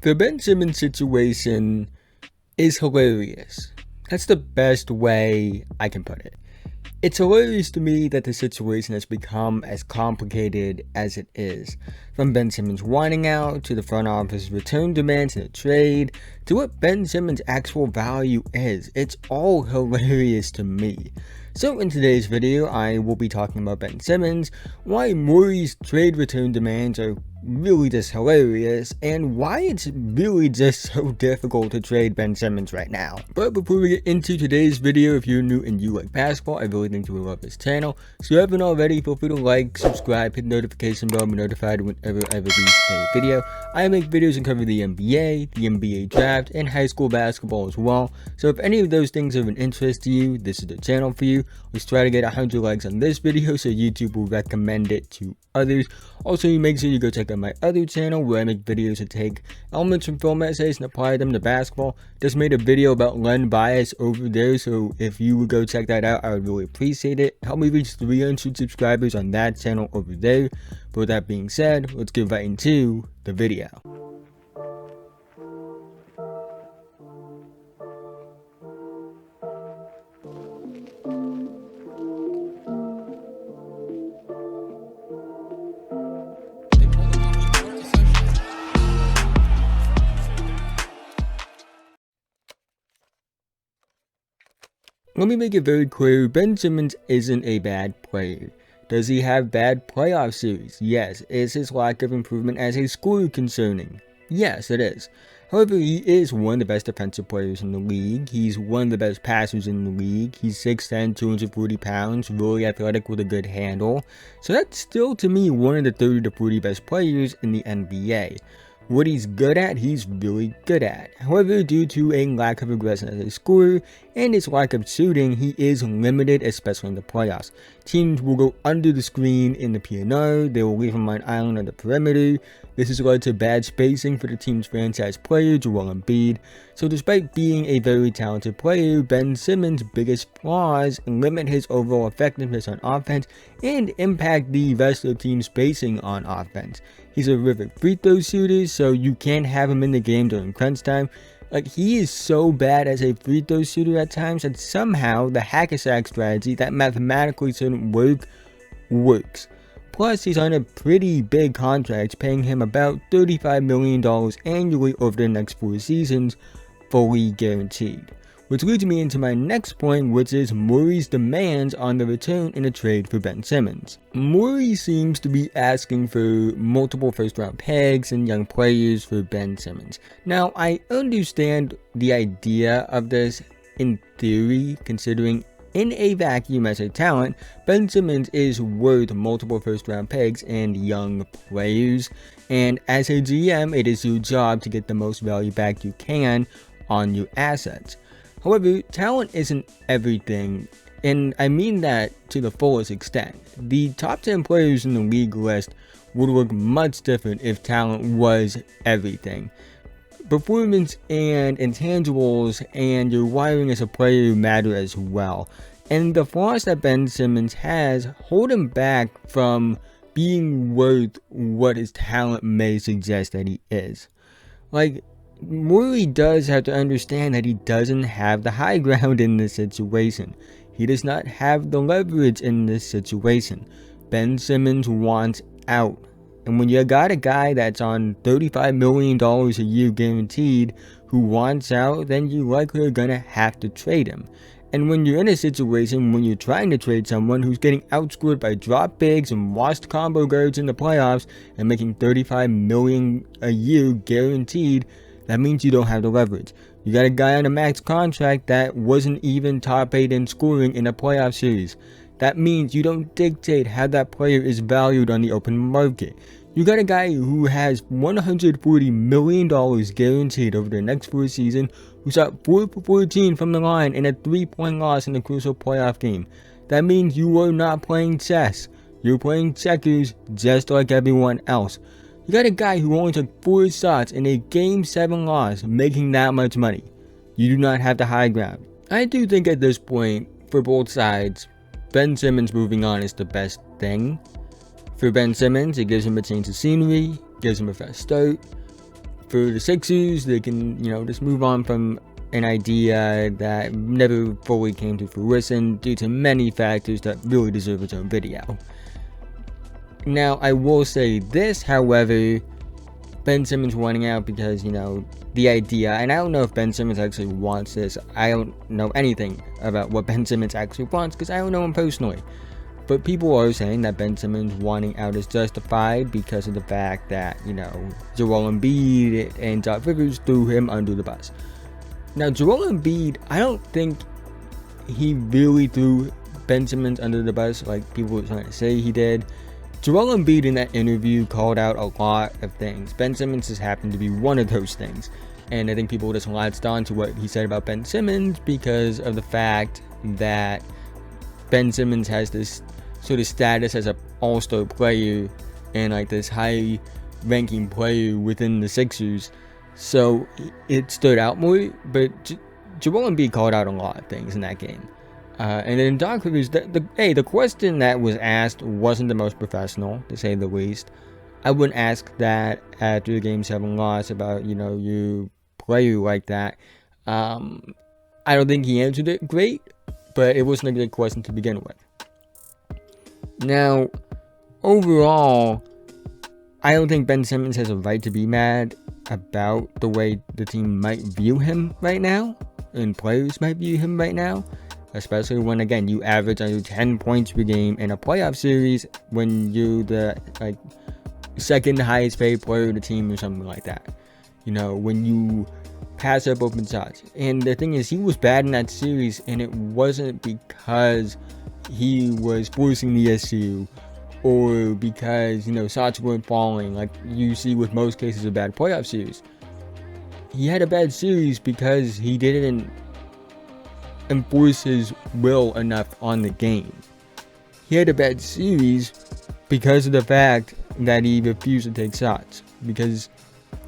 The Ben Simmons situation is hilarious. That's the best way I can put it. It's hilarious to me that the situation has become as complicated as it is. From Ben Simmons wanting out, to the front office return demands in a trade, to what Ben Simmons' actual value is. It's all hilarious to me. So in today's video, I will be talking about Ben Simmons, why Morey's trade return demands are really just hilarious, and why it's really just so difficult to trade Ben Simmons right now. But before we get into today's video, if you're new and you like basketball, I really think you will love this channel. So if you haven't already, feel free to like, subscribe, hit the notification bell, and be notified whenever I release a video. I make videos and cover the NBA, the NBA draft, and high school basketball as well. So if any of those things are of an interest to you, this is the channel for you. Let's try to get 100 likes on this video so YouTube will recommend it to others. Also, you make sure you go check out my other channel where I make videos to take elements from film essays and apply them to basketball. Just made a video about Len bias over there, so if you would go check that out, I would really appreciate it. Help me reach 300 subscribers on that channel over there. But with that being said, let's get right into the video. Let me make it very clear, Ben Simmons isn't a bad player. Does he have bad playoff series? Yes. Is his lack of improvement as a scorer concerning? Yes, it is. However, he is one of the best defensive players in the league. He's one of the best passers in the league. He's 6'10", 240 pounds, really athletic with a good handle. So that's still, to me, one of the 30 to 40 best players in the NBA. What he's good at, he's really good at. However, due to a lack of aggression as a scorer and his lack of shooting, he is limited, especially in the playoffs. Teams will go under the screen in the PNR, they will leave him on an island on the perimeter. This has led to bad spacing for the team's franchise player, Joel Embiid. So despite being a very talented player, Ben Simmons' biggest flaws limit his overall effectiveness on offense and impact the rest of the team's spacing on offense. He's a terrific free throw shooter, so you can't have him in the game during crunch time. Like, he is so bad as a free throw shooter at times that somehow the hack-a-sack strategy that mathematically shouldn't work, works. Plus, he's on a pretty big contract, paying him about $35 million annually over the next 4 seasons, fully guaranteed. Which leads me into my next point, which is Morey's demands on the return in a trade for Ben Simmons. Morey seems to be asking for multiple first-round picks and young players for Ben Simmons. Now, I understand the idea of this in theory, considering in a vacuum as a talent, Ben Simmons is worth multiple first-round picks and young players, and as a GM, it is your job to get the most value back you can on your assets. However, talent isn't everything, and I mean that to the fullest extent. The top 10 players in the league list would look much different if talent was everything. Performance and intangibles and your wiring as a player matter as well. And the flaws that Ben Simmons has hold him back from being worth what his talent may suggest that he is. Like, Morey does have to understand that he doesn't have the high ground in this situation. He does not have the leverage in this situation. Ben Simmons wants out. And when you got a guy that's on $35 million a year guaranteed who wants out, then you likely are going to have to trade him. And when you're in a situation when you're trying to trade someone who's getting outscored by drop bigs and washed combo guards in the playoffs and making $35 million a year guaranteed, that means you don't have the leverage. You got a guy on a max contract that wasn't even top 8 in scoring in a playoff series. That means you don't dictate how that player is valued on the open market. You got a guy who has $140 million guaranteed over the next 4 seasons, who shot 4 for 14 from the line in a 3-point loss in the crucial playoff game. That means you are not playing chess. You're playing checkers just like everyone else. You got a guy who only took 4 shots in a Game 7 loss, making that much money. You do not have the high ground. I do think at this point, for both sides, Ben Simmons moving on is the best thing. For Ben Simmons, it gives him a change of scenery, gives him a fresh start. for the Sixers, they can, just move on from an idea that never fully came to fruition due to many factors that really deserve its own video. Now, I will say this, however, Ben Simmons wanting out because, the idea, and I don't know if Ben Simmons actually wants this. I don't know anything about what Ben Simmons actually wants because I don't know him personally. But people are saying that Ben Simmons wanting out is justified because of the fact that, Joel Embiid and Doc Rivers threw him under the bus. Now, Joel Embiid, I don't think he really threw Ben Simmons under the bus like people were trying to say he did. Joel Embiid in that interview called out a lot of things. Ben Simmons just happened to be one of those things. And I think people just latched on to what he said about Ben Simmons because of the fact that Ben Simmons has this sort of status as an all-star player and like this high-ranking player within the Sixers. So it stood out more, but Joel Embiid called out a lot of things in that game. And then Doc Rivers, the question that was asked wasn't the most professional, to say the least. I wouldn't ask that after the Game 7 loss about, you player like that. I don't think he answered it great, but it wasn't a good question to begin with. Now, overall, I don't think Ben Simmons has a right to be mad about the way the team might view him right now, and players might view him right now. Especially when, again, you average under 10 points per game in a playoff series when you're the second highest paid player of the team or something like that. When you pass up open shots. And the thing is, he was bad in that series, and it wasn't because he was forcing the issue or because, shots weren't falling like you see with most cases of bad playoff series. He had a bad series because he didn't enforce his will enough on the game. He had a bad series because of the fact that he refused to take shots, because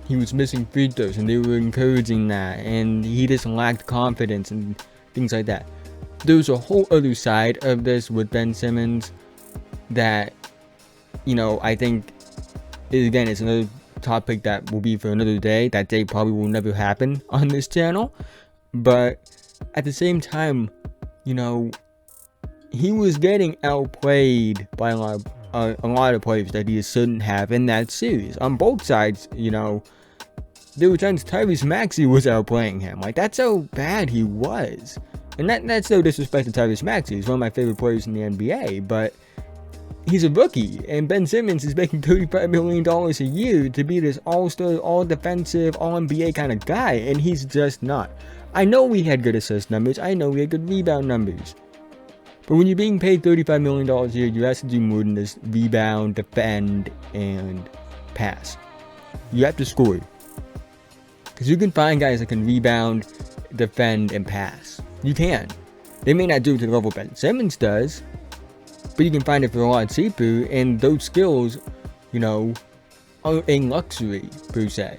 he was missing free throws and they were encouraging that, and he just lacked confidence and things like that. There's a whole other side of this with Ben Simmons that, I think again, it's another topic that will be for another day. That day probably will never happen on this channel, but at the same time, he was getting outplayed by a lot of players that he just shouldn't have in that series. On both sides, there were times Tyrese Maxey was outplaying him. Like, that's how bad he was. And that's no disrespect to Tyrese Maxey. He's one of my favorite players in the NBA, but he's a rookie, and Ben Simmons is making $35 million a year to be this all-star, all-defensive, all-NBA kind of guy, and he's just not. I know we had good assist numbers, I know we had good rebound numbers, but when you're being paid $35 million a year, you have to do more than this rebound, defend, and pass. You have to score. Because you can find guys that can rebound, defend, and pass. You can. They may not do it to the level Ben Simmons does, but you can find it for a lot cheaper, and those skills, are a luxury, per se.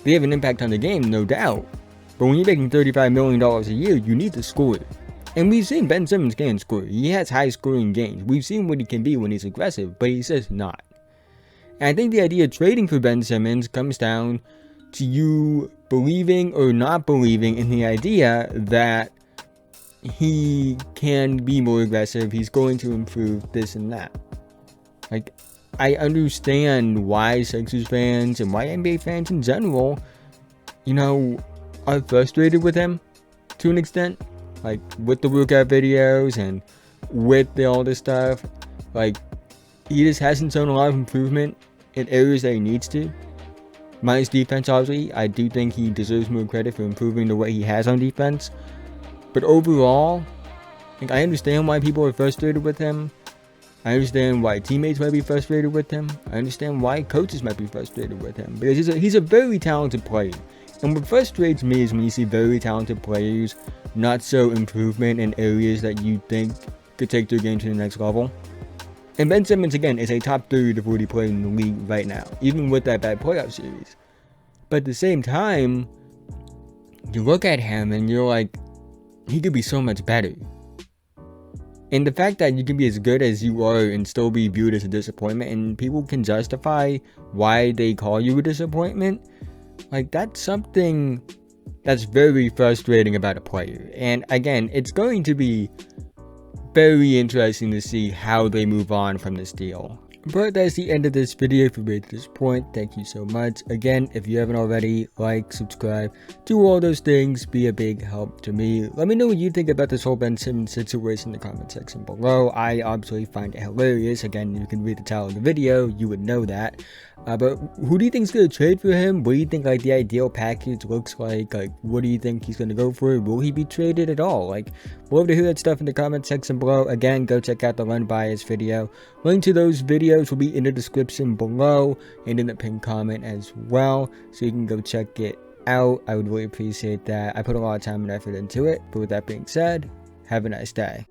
They have an impact on the game, no doubt. But when you're making $35 million a year, you need to score. And we've seen Ben Simmons can score. He has high scoring games. We've seen what he can be when he's aggressive, but he's just not. And I think the idea of trading for Ben Simmons comes down to you believing or not believing in the idea that he can be more aggressive, he's going to improve this and that. Like, I understand why Sixers fans and why NBA fans in general, are frustrated with him to an extent. Like, with the workout videos and with all this stuff. Like, he just hasn't shown a lot of improvement in areas that he needs to. Minus defense, obviously. I do think he deserves more credit for improving the way he has on defense. But overall, I understand why people are frustrated with him. I understand why teammates might be frustrated with him. I understand why coaches might be frustrated with him. Because he's a very talented player. And what frustrates me is when you see very talented players not show improvement in areas that you think could take their game to the next level. And Ben Simmons, again, is a top 30 to 40 player in the league right now, even with that bad playoff series. But at the same time, you look at him and you're like, he could be so much better. And the fact that you can be as good as you are and still be viewed as a disappointment, and people can justify why they call you a disappointment, Like, that's something that's very frustrating about a player. And again, it's going to be very interesting to see how they move on from this deal. But that's the end of this video. If you made it to this point, thank you so much. Again, if you haven't already, like, subscribe, do all those things, be a big help to me. Let me know what you think about this whole Ben Simmons situation in the comment section below. I obviously find it hilarious. Again, you can read the title of the video, you would know that. But who do you think is going to trade for him? What do you think, like, the ideal package looks like? Like, what do you think he's going to go for? Will he be traded at all? Like, we'll love to hear that stuff in the comment section below. Again, go check out the run bias video. Link to those videos will be in the description below and in the pinned comment as well, so you can go check it out. I would really appreciate that. I put a lot of time and effort into it. But with that being said, have a nice day.